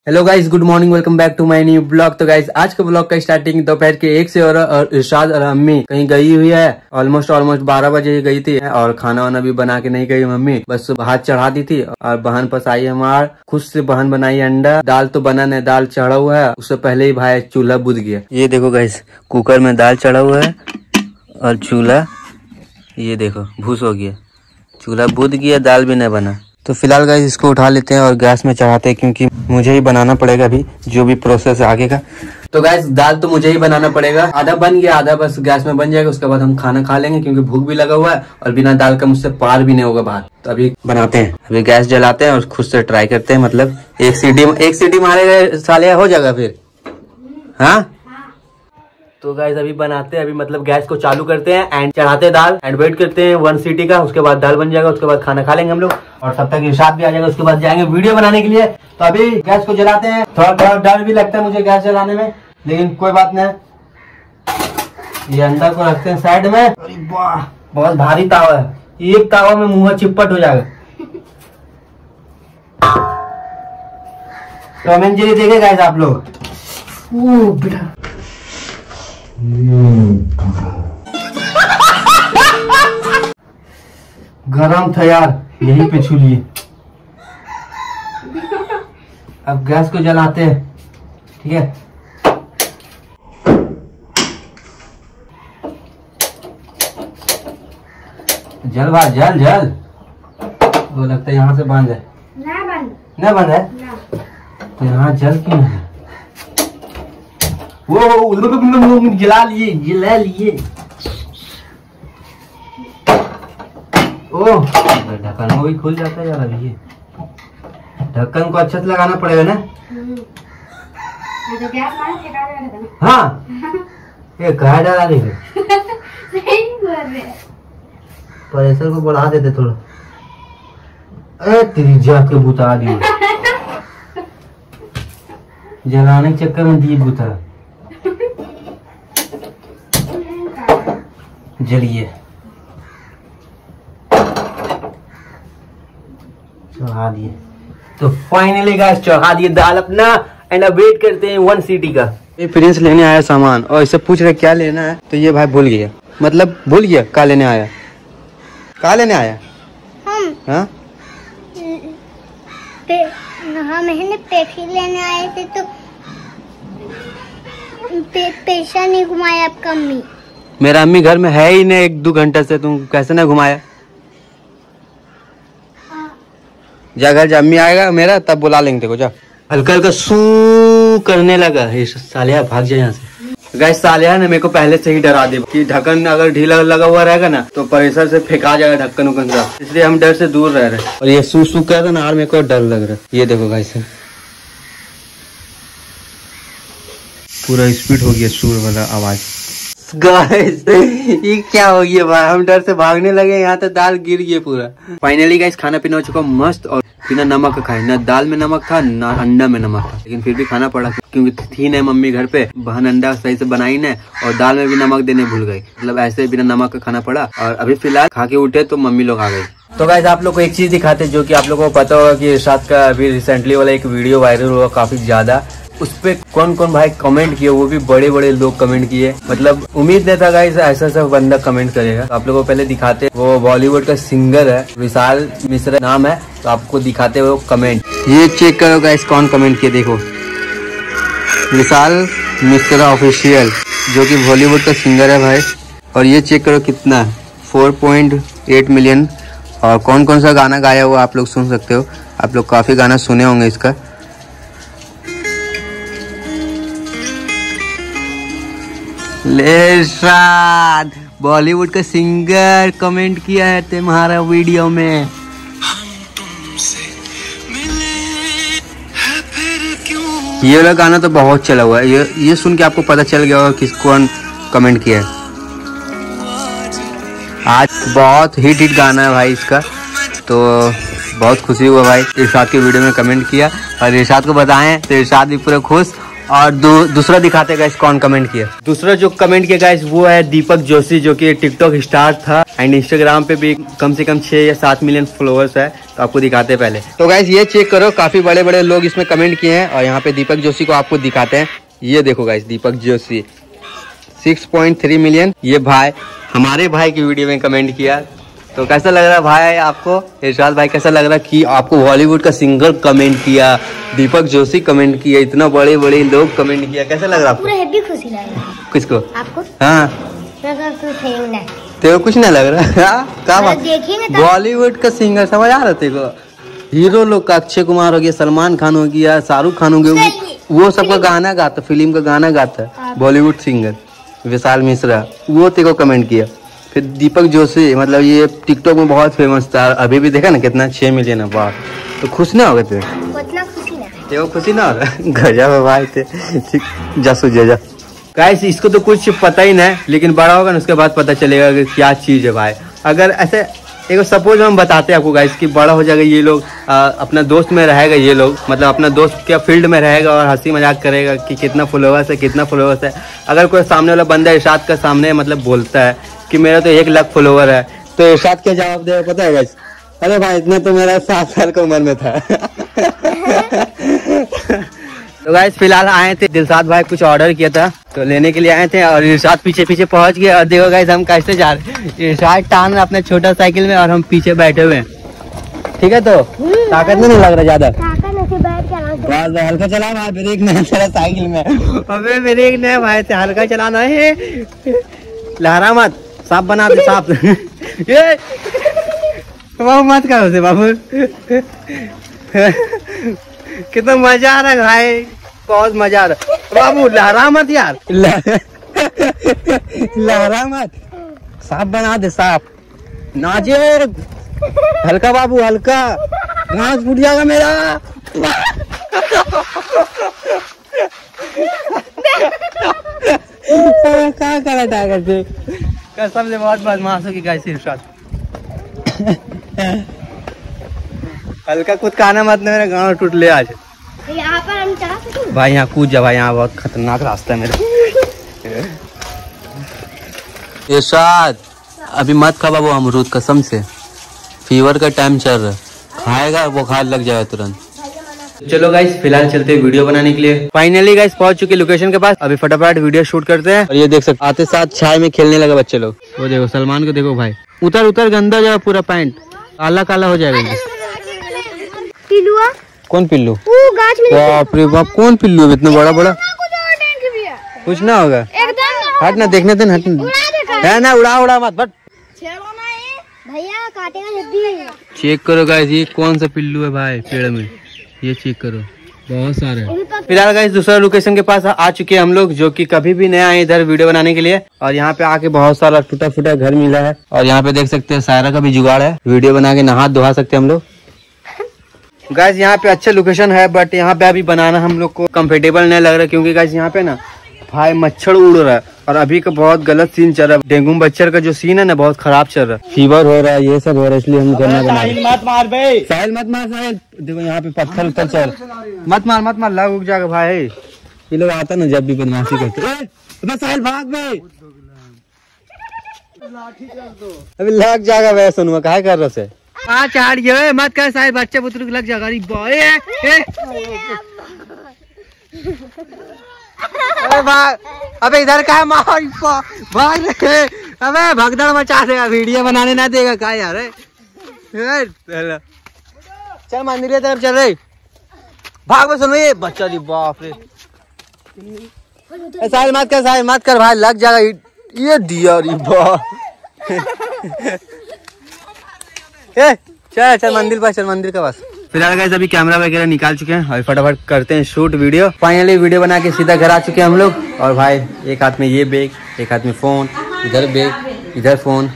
Hello guys, good morning, welcome back to my new blog. तो guys आज के blog का स्टार्टिंग दोपहर के 1 से और इरशाद और अम्मी कहीं गई हुई है। ऑलमोस्ट 12 बजे गई थी और खाना वाना भी बना के नहीं गई मम्मी, बस हाथ चढ़ा दी थी। और बहन पास आई हमार, खुद से बहन बनाई अंडा। दाल तो बना नहीं, दाल चढ़ा हुआ है, उससे पहले ही भाई चूल्हा बुझ गया। ये देखो गाइस, कुकर में दाल चढ़ा हुआ है और चूल्हा ये देखो भूस हो गया, चूल्हा बुझ गया, दाल भी नहीं बना। तो फिलहाल गाइस इसको उठा लेते हैं और गैस में चढ़ाते हैं, क्योंकि मुझे ही बनाना पड़ेगा अभी जो भी प्रोसेस है आगे का। तो गाइस दाल तो मुझे ही बनाना पड़ेगा, आधा बन गया, आधा बस गैस में बन जाएगा। उसके बाद हम खाना खा लेंगे, क्योंकि भूख भी लगा हुआ है और बिना दाल का मुझसे पार भी नहीं होगा भात। तो अभी बनाते हैं, अभी गैस जलाते हैं और खुद से ट्राई करते हैं। मतलब एक सीटी मारेगा साले हो जाएगा फिर। हाँ तो गाइस अभी बनाते हैं, अभी मतलब गैस को चालू करते हैं एंड चढ़ाते हैं दाल एंड वेट करते हैं 1 सीटी का। उसके बाद दाल बन जाएगा, उसके बाद खाना खा लेंगे हम लोग और तब तक इरशाद भी आ जाएगा। उसके बाद जाएंगे वीडियो बनाने के लिए। तो अभी गैस को जलाते हैं। थोड़ा डर भी लगता है मुझे गैस जलाने में, लेकिन कोई बात नहीं। ये अंडा को रखते हैं साइड में। अरे वाह, बहुत भारी तावा है, एक तावा में मुंह चिपट हो जाएगा। टॉम एंड जेरी देखे गाइस आप लोग? बेटा गरम था यार, यहीं पे छू लिए। अब गैस को जलाते हैं, ठीक है। जल भाई जल जल, वो लगता है यहाँ से बंद है। ना बंद है तो यहाँ जल क्यों है? वो जला लिए। ओह ढक्कन वो भी खुल जाता है यार। अभी ये ढक्कन को अच्छे से लगाना पड़ेगा ना। हाँ ये कहा डाला रही है, प्रेशर को बढ़ा देते थोड़ा। अरे तेरी जात के बुता दी, जलाने के चक्कर में दी बुता। जलिए चढ़ा दिए। तो फाइनली गाइस चढ़ा दिए दाल अपना एंड अब वेट करते हैं 1 सीटी का। ये प्रिंस लेने आया सामान और इससे पूछ रहे क्या लेना है, तो ये भाई भूल गया, मतलब भूल गया क्या लेने आया। क्या लेने आया? हाँ पेठी लेने आए थे, तो पैसा नहीं घुमाया आपका अम्मी। मेरा अम्मी घर में है ही नहीं 1-2 घंटे से, तुम कैसे ना घुमाया? जा घर जा, अम्मी आएगा मेरा तब बुला लेंगे तेको। जा हल्का हल्का सू करने लगा है, सालिया भाग जाए यहाँ से। गाइस सालिया ने मेरे को पहले से ही डरा दे कि ढक्कन अगर ढीला लगा हुआ रहेगा ना तो प्रेशर से फेंका जाएगा ढक्कन उकन का, इसलिए हम डर से दूर रह रहे हैं। और ये सू सू कर रहा ना, और मेरे को डर लग रहा है। ये देखो गाइस पूरा स्पीड हो गया सुर वाला आवाज। गाइस ये क्या हो गया भाई, हम डर से भागने लगे, यहाँ तो दाल गिर गई पूरा। फाइनली गाइस खाना पीना हो चुका मस्त, और बिना नमक का खाए, ना दाल में नमक था ना अंडा में नमक था, लेकिन फिर भी खाना पड़ा क्योंकि थी नहीं मम्मी घर पे। बहन अंडा सही से बनाई नहीं और दाल में भी नमक देने भूल गई, मतलब ऐसे बिना नमक का खाना पड़ा। और अभी फिलहाल खा के उठे तो मम्मी लोग आ गई। तो गाइस आप लोग को एक चीज दिखाते जो कि आप लोगों को पता होगा कि इरशाद का अभी रिसेंटली वाला एक वीडियो वायरल हुआ काफी ज्यादा। उस पे कौन कौन भाई कमेंट किए, वो भी बड़े बड़े लोग कमेंट किए। मतलब उम्मीद नहीं था गाइस ऐसा सब बंदा कमेंट करेगा। तो आप लोगों को पहले दिखाते, वो बॉलीवुड का सिंगर है, विशाल मिश्रा नाम है, तो आपको दिखाते वो कमेंट। ये चेक करो गाइस कौन कमेंट किए, देखो विशाल मिश्रा ऑफिशियल, जो कि बॉलीवुड का सिंगर है भाई। और ये चेक करो कितना 4.8 मिलियन। और कौन कौन सा गाना गाया हुआ आप लोग सुन सकते हो, आप लोग काफी गाना सुने होंगे इसका। इरशाद बॉलीवुड का सिंगर कमेंट किया है तुम्हारा वीडियो में। ये वाला गाना तो बहुत चला हुआ है, ये सुन के आपको पता चल गया होगा किस कौन कमेंट किया है। आज बहुत हिट गाना है भाई इसका, तो बहुत खुशी हुआ भाई इरशाद के वीडियो में कमेंट किया। और इरशाद को बताएं तो इरशाद भी पूरा खुश और दूसरा दिखाते गाइस कौन कमेंट किया। दूसरा जो कमेंट किया गाइस वो है दीपक जोशी, जो कि टिकटॉक स्टार था एंड इंस्टाग्राम पे भी कम से कम 6 या 7 मिलियन फॉलोअर्स है। तो आपको दिखाते हैं पहले। तो गाइस ये चेक करो, काफी बड़े बड़े लोग इसमें कमेंट किए हैं और यहाँ पे दीपक जोशी को आपको दिखाते हैं। ये देखो गाइस दीपक जोशी 6.3 मिलियन। ये भाई हमारे भाई की वीडियो में कमेंट किया। तो कैसा लग रहा है भाई आपको? इरशाद भाई कैसा लग रहा है कि आपको बॉलीवुड का सिंगर कमेंट किया, दीपक जोशी कमेंट किया, इतना बड़े बड़े लोग कमेंट किया, कैसा लग रहा है? पूरा हैप्पी खुशी लग रहा है। किसको? आपको? हाँ तेरे कुछ नहीं लग रहा? बॉलीवुड का सिंगर समझ आ रहा तेरे को? हीरो लोग का अक्षय कुमार हो गया, सलमान खान हो गया, शाहरुख खान हो गया, वो सबका गाना गाता, फिल्म का गाना गाता है बॉलीवुड सिंगर विशाल मिश्रा, वो तेरे को कमेंट किया। फिर दीपक जोशी, मतलब ये टिकटॉक में बहुत फेमस था, अभी भी देखा ना कितना 6 मिलियन है बात। तो खुश ना हो गए तेरे? खुशी ना हो रहा? गजब भाई थे। जा सुझे जा गाइस, इसको तो कुछ पता ही नहीं, लेकिन बड़ा होगा ना उसके बाद पता चलेगा कि क्या चीज है भाई। अगर ऐसे एक सपोज हम बताते हैं आपको गाइस कि बड़ा हो जाएगा ये लोग, अपना दोस्त में रहेगा ये लोग, मतलब अपना दोस्त क्या फील्ड में रहेगा और हंसी मजाक करेगा कि कितना फॉलोअर्स है कितना फॉलोअर्स है। अगर कोई सामने वाला बंदा इरशाद का सामने मतलब बोलता है कि मेरा तो 1 लाख फॉलोअर है, तो इरशाद क्या जवाब देगा पता है गाइस? अरे भाई इतना तो मेरा 7 साल का उम्र में था। तो गाइस फिलहाल आए थे, दिलशाद भाई कुछ ऑर्डर किया था तो लेने के लिए आए थे और इरशाद पीछे पीछे पहुंच गए। और देखो गाइस हम कैसे जा रहे हैं, इरशाद टान अपने छोटा साइकिल में और हम पीछे बैठे हुए हैं। ठीक है तो ताकत नहीं लग रहा ज्यादा? हल्का चला भाई, ब्रेक नहीं चला साइकिल में। अबे ब्रेक नहीं भाई, हल्का चलाना है, लहरा मत, साफ बना दे साफ। ये बाबू मत करो उसे बाबू। कितना मजा आ रहा है भाई, बहुत मजा आ रहा है बाबू। लहरा मत यार, लहरा मत, साफ बना दे साफ। नाजे हल्का बाबू हल्का, घास फूट जाएगा मेरा। क्या करा टाइगर से, कसम से बहुत बदमाश हो की गाइस इरशाद। हल्का कुछ खाना मत, मेरा गाँव टूट ले आज। यहाँ पर हम चला सकते भाई, यहाँ कूद जा भाई, यहाँ बहुत खतरनाक रास्ता है मेरा। इरशाद अभी मत खा बाबू अमरूद, कसम से फीवर का टाइम चल रहा है, खाएगा बुखार लग जाएगा तुरंत। चलो गाइस फिलहाल चलते हैं वीडियो बनाने के लिए। फाइनली गाइस पहुंच चुके लोकेशन के पास, अभी फटाफट वीडियो शूट करते हैं। और ये देख सकते आते साथ छाए में खेलने लगा बच्चे लोग। वो देखो सलमान को देखो भाई, उतर उतर गंदा जाएगा पूरा पैंट, काला काला हो जाएगा। पिल्लुआ? कौन पिल्लू? गाछ में। बाप रे बाप, कौन पिल्लू इतना बड़ा बड़ा? कुछ ना होगा, हट ना देखने देना, हट है ना, उड़ा उड़ा मत बट भैया काटेगा जल्दी। चेक करो गाइस ये कौन सा पिल्लू है भाई पेड़ में, ये चेक करो बहुत सारे। फिलहाल गाइस दूसरा लोकेशन के पास आ चुके हैं हम लोग, जो कि कभी भी नया है इधर वीडियो बनाने के लिए। और यहाँ पे आके बहुत सारा टूटा फूटा घर मिला है। और यहाँ पे देख सकते हैं सायरा का भी जुगाड़ है, वीडियो बना के नहा धोआ सकते हैं हम लोग। गाइस यहाँ पे अच्छा लोकेशन है, बट यहाँ पे अभी बनाना हम लोग को कंफर्टेबल नहीं लग रहा, क्योंकि गाइस यहाँ पे ना भाई मच्छर उड़ रहा है और अभी का बहुत गलत सीन चल रहा है। डेंगू मच्छर का जो सीन है ना बहुत खराब चल रहा है, फीवर हो रहा है, ये सब हो रहा है, इसलिए हम करना बना रहे। मत मार भाई, साहिल मत मार साहिल, देखो यहाँ पे पत्थर उत्थर चल, मत मार लग उग जाएगा भाई। ये लोग आता ना जब भी बदमाशी करते, साहिल भाग भाई, अभी लग जाएगा वैसे सुनवा क्या कर रहा है। चार मत कर साहिल, बच्चे बुतरू लग जाएगा। अबे इधर का भाग अबे भगदड़ मचा देगा, वीडियो बनाने ना देगा क्या यार। चल मंदिर की तरफ चल रही, भाग में सुनो ये बच्चा दी, बाप रे। साहिल मत कर भाई, लग जाएगा ये दिया री बा। चल मंदिर पास, चल मंदिर के पास। फिलहाल गाइस अभी कैमरा वगैरह निकाल चुके हैं और फटाफट करते हैं शूट वीडियो। फाइनली वीडियो बना के सीधा घर आ चुके हैं हम लोग। और भाई एक हाथ में ये बैग, एक हाथ में फोन, इधर बैग इधर फोन,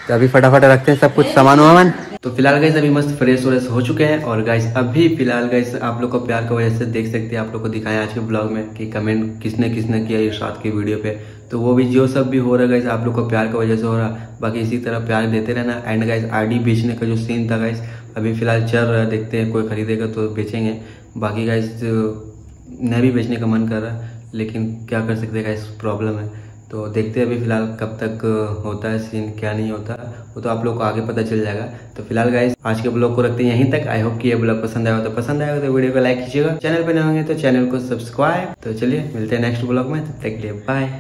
तो अभी फटाफट रखते हैं सब कुछ सामान वामान। तो फिलहाल गाइस अभी मस्त फ्रेश व्रेश हो चुके हैं। और गाइस अभी फिलहाल गाइस आप लोग को प्यार की वजह से देख सकते हैं, आप लोग को दिखाया आज के ब्लॉग में कि कमेंट किसने किसने किया इरशाद की वीडियो पे। तो वो भी जो सब भी हो रहा है गाइस आप लोग को प्यार की वजह से हो रहा, बाकी इसी तरह प्यार देते रहना। एंड गाइस आईडी बेचने का जो सीन था गाइस अभी फिलहाल चल रहा है, देखते हैं कोई खरीदेगा तो बेचेंगे। बाकी गाइस मैं भी बेचने का मन कर रहा है, लेकिन क्या कर सकते हैं गाइस, प्रॉब्लम है। तो देखते हैं अभी फिलहाल कब तक होता है सीन, क्या नहीं होता वो तो आप लोग को आगे पता चल जाएगा। तो फिलहाल गाइस आज के ब्लॉग को रखते हैं यहीं तक। आई होप कि ये ब्लॉग पसंद आएगा, तो पसंद आएगा तो वीडियो को लाइक कीजिएगा, चैनल पे नए होंगे तो चैनल को सब्सक्राइब। तो चलिए मिलते हैं नेक्स्ट ब्लॉग में, तब तक के लिए बाय।